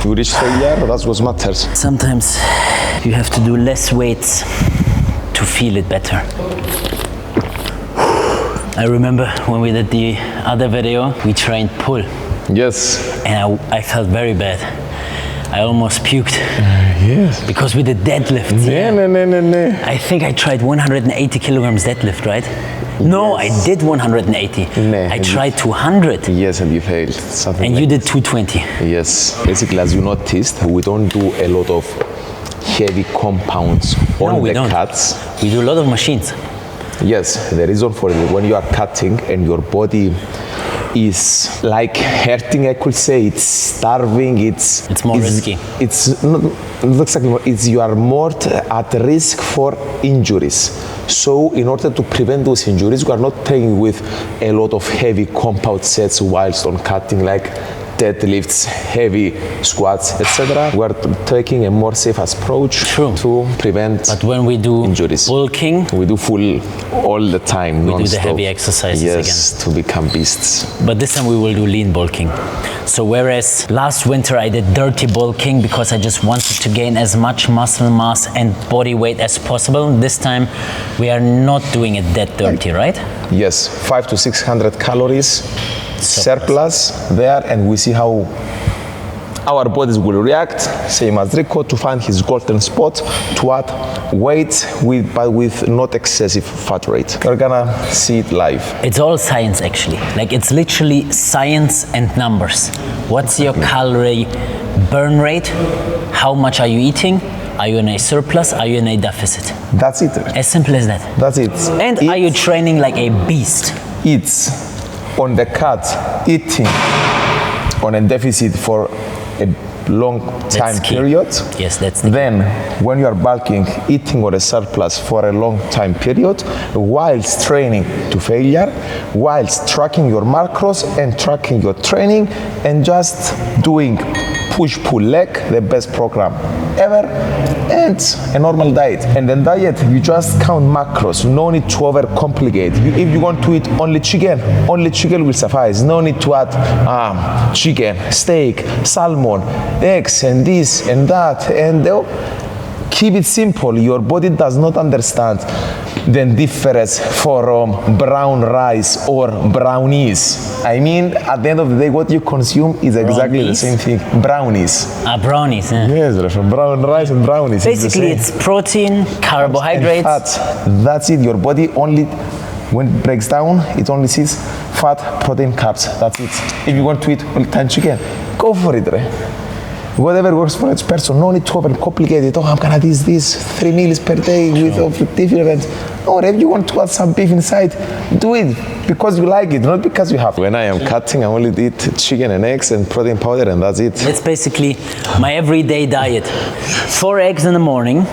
You reach failure, that's what matters. Sometimes you have to do less weights to feel it better. I remember when we did the other video, we trained pull. Yes. And I felt very bad. I almost puked. Yes. Because we did deadlifts. No. I think I tried 180 kilograms deadlift, right? No, I did 180. Nah, I tried 200. Yes, and you failed. Something And like you did 220. Yes. Basically, as you noticed, we don't do a lot of heavy compounds on we the don't. cuts. We do a lot of machines. Yes, the reason for it, when you are cutting and your body is like hurting, I could say, it's starving, It's more risky. It's not exactly, it's you are more at risk for injuries. So in order to prevent those injuries, we are not training with a lot of heavy compound sets whilst on cutting, like deadlifts, heavy squats, etc. We are taking a more safe approach to prevent But when we do injuries. bulking, We do full all the time, we do the non-stop. heavy exercises Yes, to become beasts. but this time we will do lean bulking. So whereas last winter I did dirty bulking because I just wanted to gain as much muscle mass and body weight as possible, this time we are not doing it that dirty, right? Yes, 500 to 600 calories surplus there, and we see how our bodies will react, same as Rico, to find his golden spot, to add weight but with not excessive fat rate. We're gonna see it live. It's all science actually. Like it's literally science and numbers. What's your calorie burn rate? How much are you eating? Are you in a surplus? Are you in a deficit? That's it. As simple as that. That's it. And are you training like a beast? It's on the cut, eating on a deficit for a long time key. period. Yes, that's the Then, when you are bulking, eating on a surplus for a long time period, whilst training to failure, whilst tracking your macros and tracking your training, and just doing push-pull leg, the best program ever, and a normal diet. And then diet, you just count macros, no need to overcomplicate. If you want to eat only chicken will suffice. No need to add chicken, steak, salmon, eggs, and this and that, and keep it simple. Your body does not understand the difference from brown rice or brownies. I mean, at the end of the day, what you consume is exactly the same thing. Brownies. Brownies. Yes, from brown rice and brownies. Basically, it's protein, carbohydrates. And fat. That's it. Your body only, when it breaks down, it only sees fat, protein, carbs. That's it. If you want to eat all the time chicken, go for it. Right? Whatever works for each person. No need to overcomplicate it. Oh, I'm gonna do this 3 meals per day with different. Or if you want to add some beef inside, do it because you like it, not because you have. When I am cutting, I only eat chicken and eggs and protein powder, and that's it. That's basically my everyday diet. 4 eggs in the morning,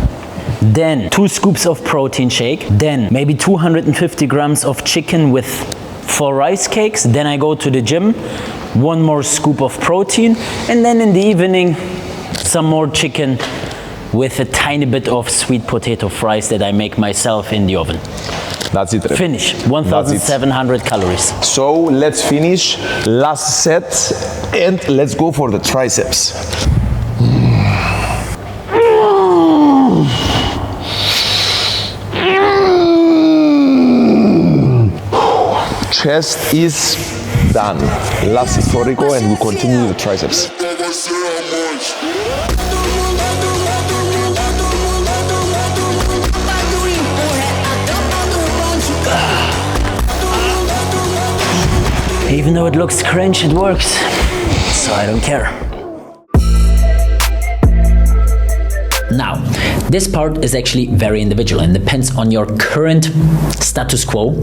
then 2 scoops of protein shake, then maybe 250 grams of chicken with 4 rice cakes, then I go to the gym, 1 more scoop of protein, and then in the evening some more chicken with a tiny bit of sweet potato fries that I make myself in the oven. That's it. Finish. 1,700 calories. So let's finish last set and let's go for the triceps. Chest is done. Last is for Rico, and we continue the triceps. Even though it looks cringe, it works. So I don't care. Now, this part is actually very individual and depends on your current status quo,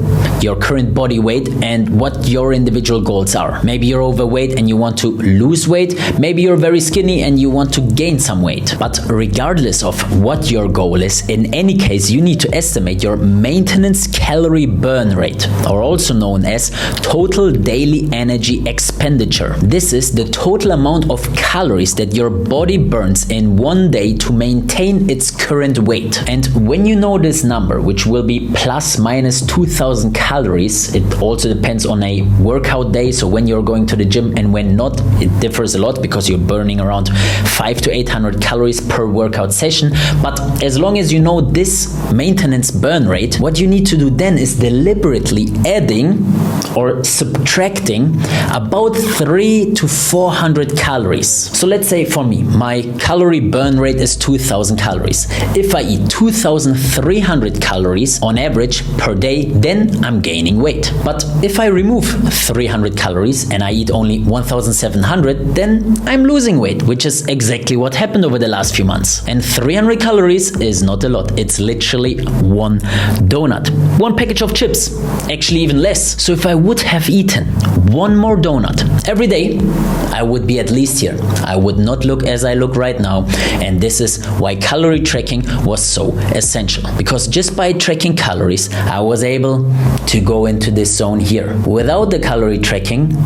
your current body weight, and what your individual goals are. Maybe you're overweight and you want to lose weight. Maybe you're very skinny and you want to gain some weight. But regardless of what your goal is, in any case, you need to estimate your maintenance calorie burn rate, or also known as total daily energy expenditure. This is the total amount of calories that your body burns in one day to maintain its current weight. And when you know this number, which will be plus minus 2000 calories, it also depends on a workout day. So when you're going to the gym and when not, it differs a lot because you're burning around 500 to 800 calories per workout session. But as long as you know this maintenance burn rate, what you need to do then is deliberately adding or subtracting about 300 to 400 calories. So let's say for me, my calorie burn rate is 2000 2,000 calories. If I eat 2,300 calories on average per day, then I'm gaining weight. But if I remove 300 calories and I eat only 1,700, then I'm losing weight, which is exactly what happened over the last few months. And 300 calories is not a lot. It's literally one donut, one package of chips, actually even less. So if I would have eaten one more donut every day, I would be at least here. I would not look as I look right now. And this is why calorie tracking was so essential. Because just by tracking calories, I was able to go into this zone here. Without the calorie tracking,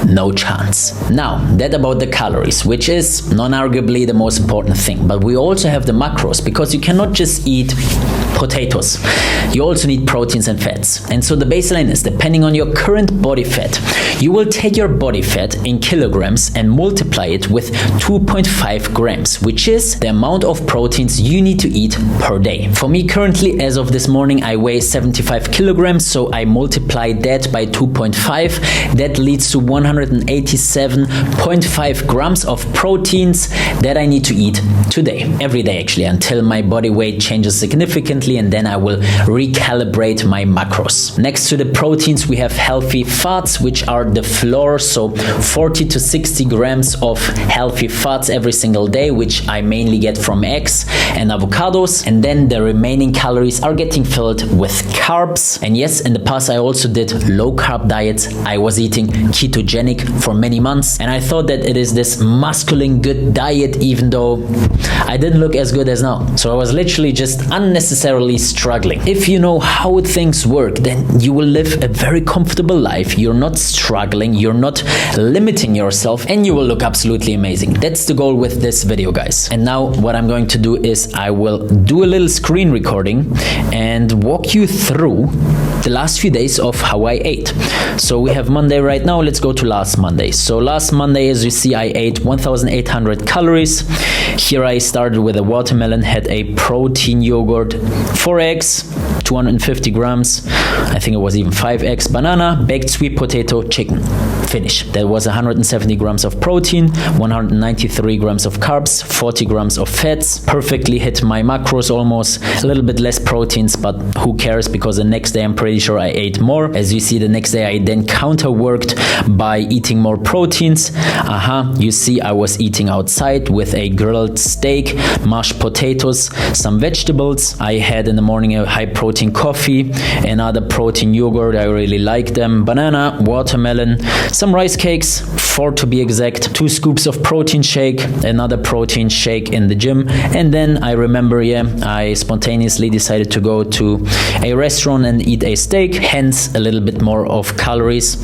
no chance. Now, that about the calories, which is non-arguably the most important thing. But we also have the macros, because you cannot just eat potatoes. You also need proteins and fats. And so the baseline is, depending on your current body fat, you will take your body fat in kilograms and multiply it with 2.5 grams, which is the amount of proteins you need to eat per day. For me currently, as of this morning, I weigh 75 kilograms, so I multiply that by 2.5. That leads to 187.5 grams of proteins that I need to eat today, every day actually, until my body weight changes significantly, and then I will recalibrate my macros. Next to the proteins, we have healthy fats, which are the floor, so 40 to 60 grams of healthy fats every single day, which I mainly get from eggs and avocados, and then the remaining calories are getting filled with carbs. And yes, in the past I also did low carb diets. I was eating ketogenic for many months, and I thought that it is this masculine good diet, even though I didn't look as good as now. So I was literally just unnecessarily struggling. If you know how things work, then you will live a very comfortable life. You're not struggling, you're not limiting yourself, and you will look absolutely amazing. That's the goal with this video, guys. And now what I'm going to do is I will do a little screen recording and walk you through the last few days of how I ate. So we have Monday right now. Let's go to last Monday. So last Monday, as you see, I ate 1,800 calories. Here I started with a watermelon, had a protein yogurt, 4 eggs, 250 grams. I think it was even 5 eggs, banana, baked sweet potato, chicken. Finish. That was 170 grams of protein, 193 grams of carbs, 40 grams of fats. Perfectly hit my macros almost. A little bit less proteins, but who cares, because the next day I'm pretty sure I ate more. As you see, the next day I then counterworked by eating more proteins. You see I was eating outside with a grilled steak, mashed potatoes, some vegetables. I had in the morning a high protein coffee, another protein yogurt, I really like them, banana, watermelon, some rice cakes, 4 to be exact, 2 scoops of protein shake, another protein shake in the gym. And then I remember, I spontaneously decided to go to a restaurant and eat a steak, hence a little bit more of calories.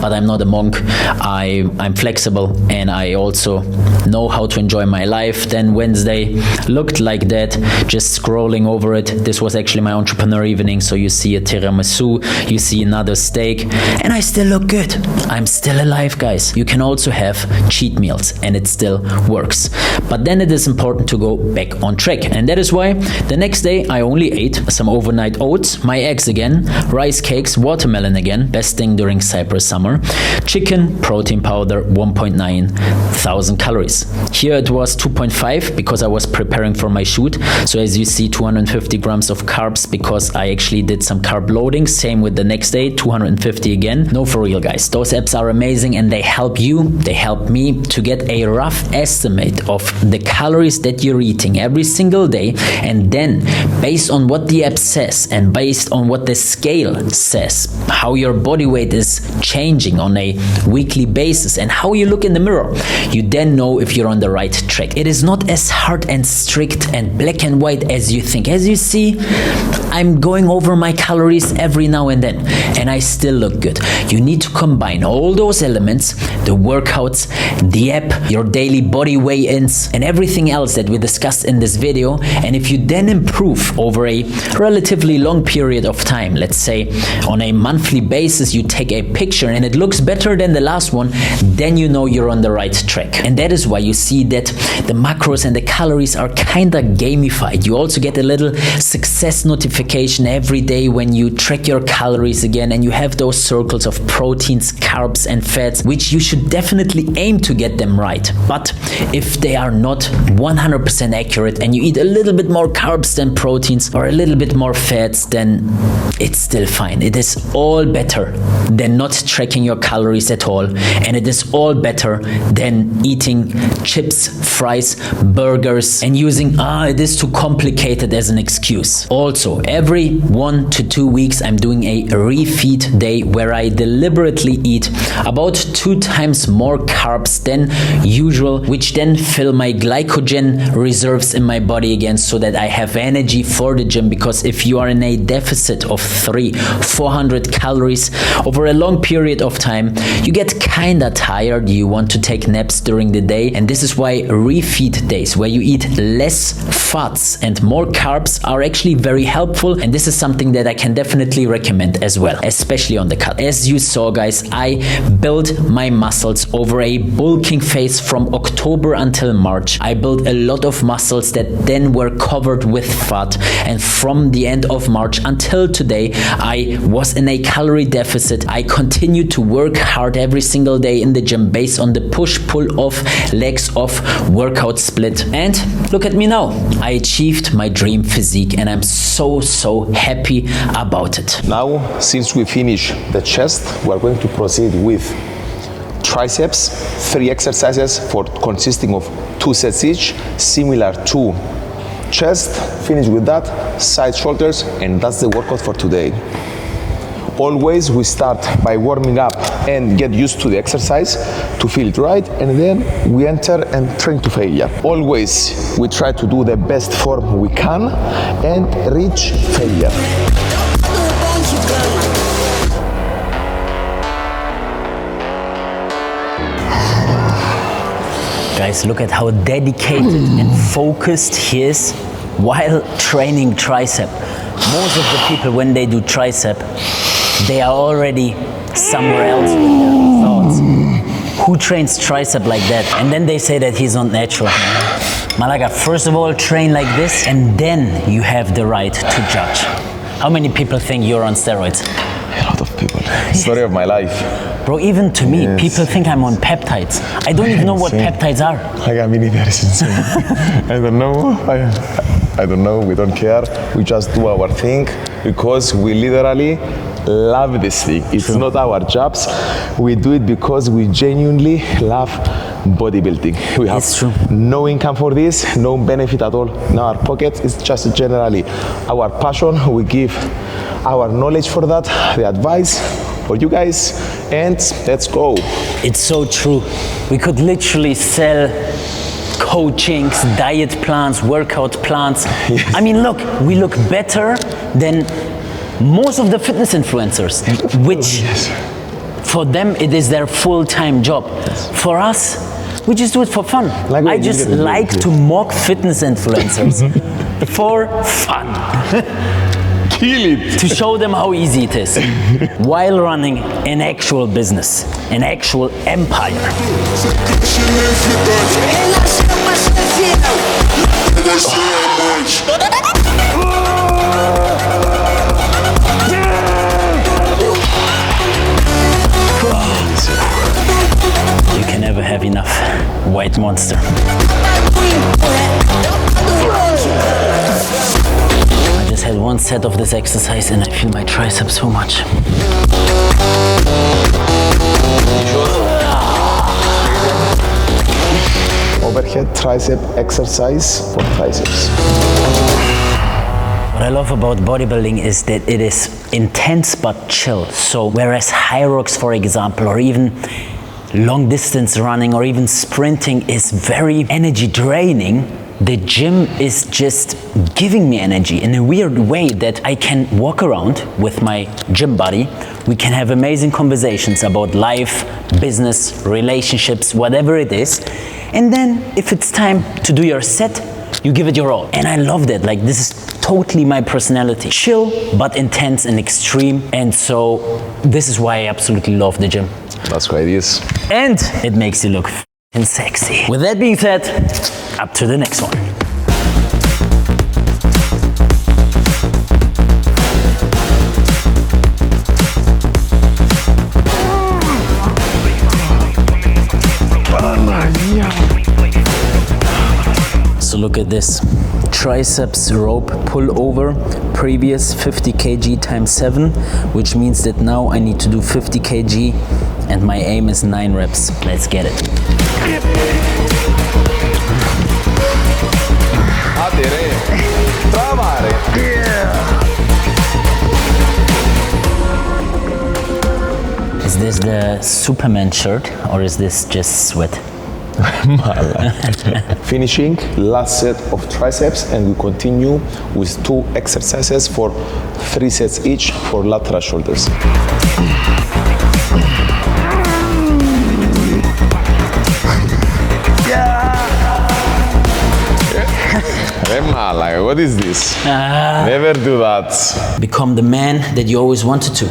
But I'm not a monk, I'm flexible, and I also know how to enjoy my life. Then Wednesday looked like that, just scrolling over it. This was actually my entrepreneur evening, so you see a tiramisu, you see another steak, and I still look good. I'm still alive, guys. You can also have cheat meals and it still works. But then it is important to go back on track, and that is why the next day I only ate some overnight oats, my eggs again, rice cakes, watermelon again, best thing during Cyprus summer, chicken, protein powder, 1.9 thousand calories. Here it was 2.5 because I was preparing for my shoot. So as you see, 250 grams of carbs because I actually did some carb loading. Same with the next day, 250 again. No, for real, guys. Those apps are amazing and they help you, they help me to get a rough estimate of the calories that you're eating every single day. And then based on what the app says and based on what the scale says, how your body weight is changing on a weekly basis and how you look in the mirror, you then know if you're on the right track. It is not as hard and strict and black and white as you think. As you see, I'm going over my calories every now and then and I still look good. You need to combine all those elements, the workouts, the app, your daily body weigh-ins and everything else that we discussed in this video. And if you then improve over a relatively long period of time, let's say on a monthly basis, you take a picture and it looks better than the last one, then you know you're on the right track. And that is why you see that the macros and the calories are kind of gamified. You also get a little success notification every day when you track your calories again, and you have those circles of proteins, carbs, carbs and fats, which you should definitely aim to get them right. But if they are not 100% accurate and you eat a little bit more carbs than proteins or a little bit more fats, then it's still fine. It is all better than not tracking your calories at all, and it is all better than eating chips, fries, burgers and using it is too complicated as an excuse. Also, every 1 to 2 weeks I'm doing a refeed day where I deliberately eat about 2 times more carbs than usual, which then fill my glycogen reserves in my body again so that I have energy for the gym. Because if you are in a deficit of 400 calories over a long period of time, you get kinda tired, you want to take naps during the day, and this is why refeed days where you eat less fats and more carbs are actually very helpful, and this is something that I can definitely recommend as well, especially on the cut. As you saw, guys, I built my muscles over a bulking phase from October until March. I built a lot of muscles that then were covered with fat, and from the end of March until today I was in a calorie deficit. I continued to work hard every single day in the gym based on the push-pull off, legs off workout split, and look at me now. I achieved my dream physique and I'm so happy about it. Now, since we finish the chest, we are going to proceed with triceps, 3 exercises consisting of 2 sets each, similar to chest. Finish with that, side shoulders, and that's the workout for today. Always we start by warming up and get used to the exercise to feel it right, and then we enter and train to failure. Always we try to do the best form we can and reach failure. Guys, look at how dedicated and focused he is while training tricep. Most of the people, when they do tricep, they are already somewhere else with their thoughts. Who trains tricep like that? And then they say that he's not natural. Malaga, first of all, train like this, and then you have the right to judge. How many people think you're on steroids? A lot of people. Story of my life. Bro, even to me, Yes. people think I'm on peptides. I don't even know what Insane. peptides are. Like, I mean, that is insane. I don't know. I don't know. We don't care. We just do our thing because we literally love this thing. It's not our jobs. We do it because we genuinely love bodybuilding. We have It's true. no income for this, no benefit at all in our pockets. It's just generally our passion. We give our knowledge for that, the advice for you guys, and let's go. It's so true. We could literally sell coachings, diet plans, workout plans. Yes. I mean, look, we look better than most of the fitness influencers, which for them it is their full-time job. For us, we just do it for fun. Like what I you just did, like to mock fitness influencers for fun. Kill it. To show them how easy it is while running an actual business, an actual empire. You can never have enough, white monster. I just had one set of this exercise and I feel my triceps so much. Overhead tricep exercise for triceps. What I love about bodybuilding is that it is intense but chill. So whereas high rocks, for example, or even long distance running or even sprinting is very energy draining, the gym is just giving me energy in a weird way that I can walk around with my gym buddy. We can have amazing conversations about life, business, relationships, whatever it is. And then if it's time to do your set, you give it your all. And I love that. Like, this is totally my personality. Chill, but intense and extreme. And so this is why I absolutely love the gym. That's what it is. And it makes you look f***ing sexy. With that being said, up to the next one. look at this. Triceps rope pull over, previous 50 kg times 7, which means that now I need to do 50 kg and my aim is 9 reps. Let's get it. Is this the Superman shirt or is this just sweat? Finishing last set of triceps, and we continue with 2 exercises for 3 sets each for lateral shoulders. Like, what is this? Never do that. Become the man that you always wanted to.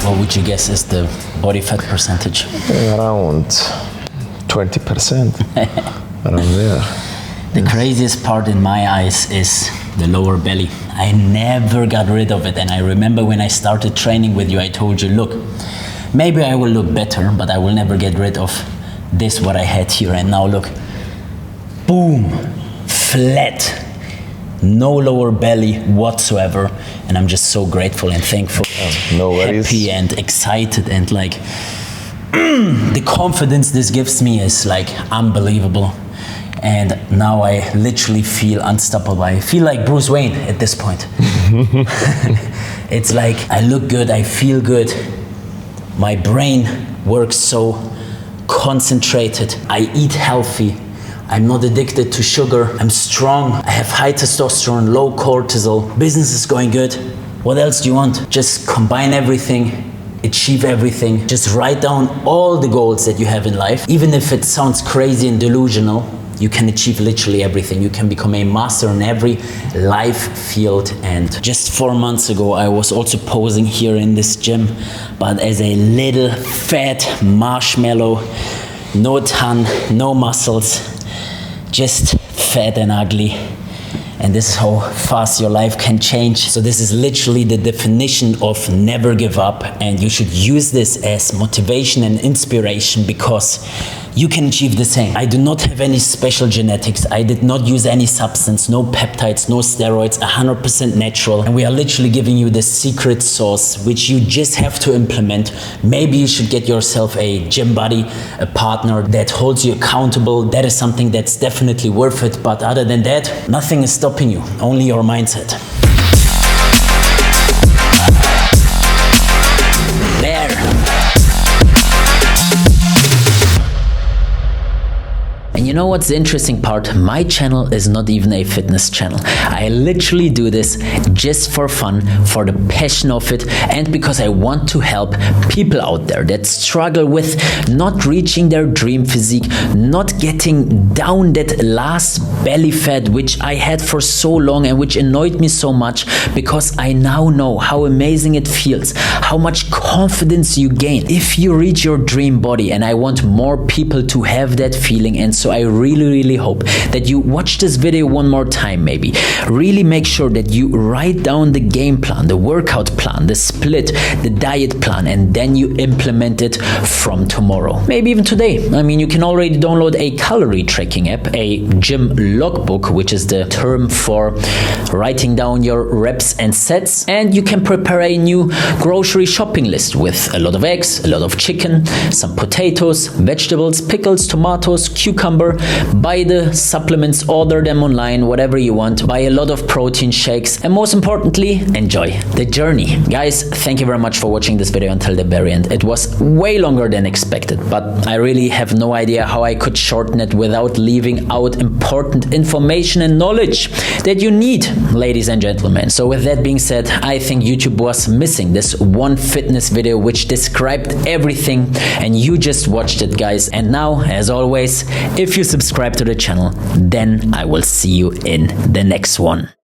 What would you guess is the body fat percentage? Around 20%. Around there. The craziest part in my eyes is the lower belly. I never got rid of it, and I remember when I started training with you, I told you, look, maybe I will look better, but I will never get rid of this, what I had here. And now look, boom, flat. No lower belly whatsoever, and I'm just so grateful and thankful, no worries. Happy and excited, and like the confidence this gives me is like unbelievable. And now I literally feel unstoppable. I feel like Bruce Wayne at this point. It's like I look good, I feel good. My brain works so concentrated. I eat healthy. I'm not addicted to sugar. I'm strong. I have high testosterone, low cortisol. Business is going good. What else do you want? Just combine everything, achieve everything. Just write down all the goals that you have in life. Even if it sounds crazy and delusional, you can achieve literally everything. You can become a master in every life field. And just 4 months ago, I was also posing here in this gym, but as a little fat marshmallow, no ton, no muscles, just fat and ugly. And this is how fast your life can change. So this is literally the definition of never give up, and you should use this as motivation and inspiration because you can achieve the same. I do not have any special genetics. I did not use any substance, no peptides, no steroids, 100% natural. And we are literally giving you the secret sauce, which you just have to implement. Maybe you should get yourself a gym buddy, a partner that holds you accountable. That is something that's definitely worth it. But other than that, nothing is stopping you, only your mindset. There. And you know what's the interesting part? My channel is not even a fitness channel. I literally do this just for fun, for the passion of it, and because I want to help people out there that struggle with not reaching their dream physique, not getting down that last belly fat which I had for so long and which annoyed me so much, because I now know how amazing it feels, how much confidence you gain if you reach your dream body. And I want more people to have that feeling, and so I really hope that you watch this video one more time. Maybe really make sure that you write down the game plan, the workout plan, the split, the diet plan, and then you implement it from tomorrow, maybe even today. I mean, you can already download a calorie tracking app, a gym logbook, which is the term for writing down your reps and sets, and you can prepare a new grocery shopping list with a lot of eggs, a lot of chicken, some potatoes, vegetables, pickles, tomatoes, cucumbers, number, buy the supplements, order them online, whatever you want, buy a lot of protein shakes, and most importantly, enjoy the journey. Guys, thank you very much for watching this video until the very end. It was way longer than expected, but I really have no idea how I could shorten it without leaving out important information and knowledge that you need, ladies and gentlemen. So with that being said, I think YouTube was missing this one fitness video which described everything, and you just watched it, guys. And now, as always, if you subscribe to the channel, then I will see you in the next one.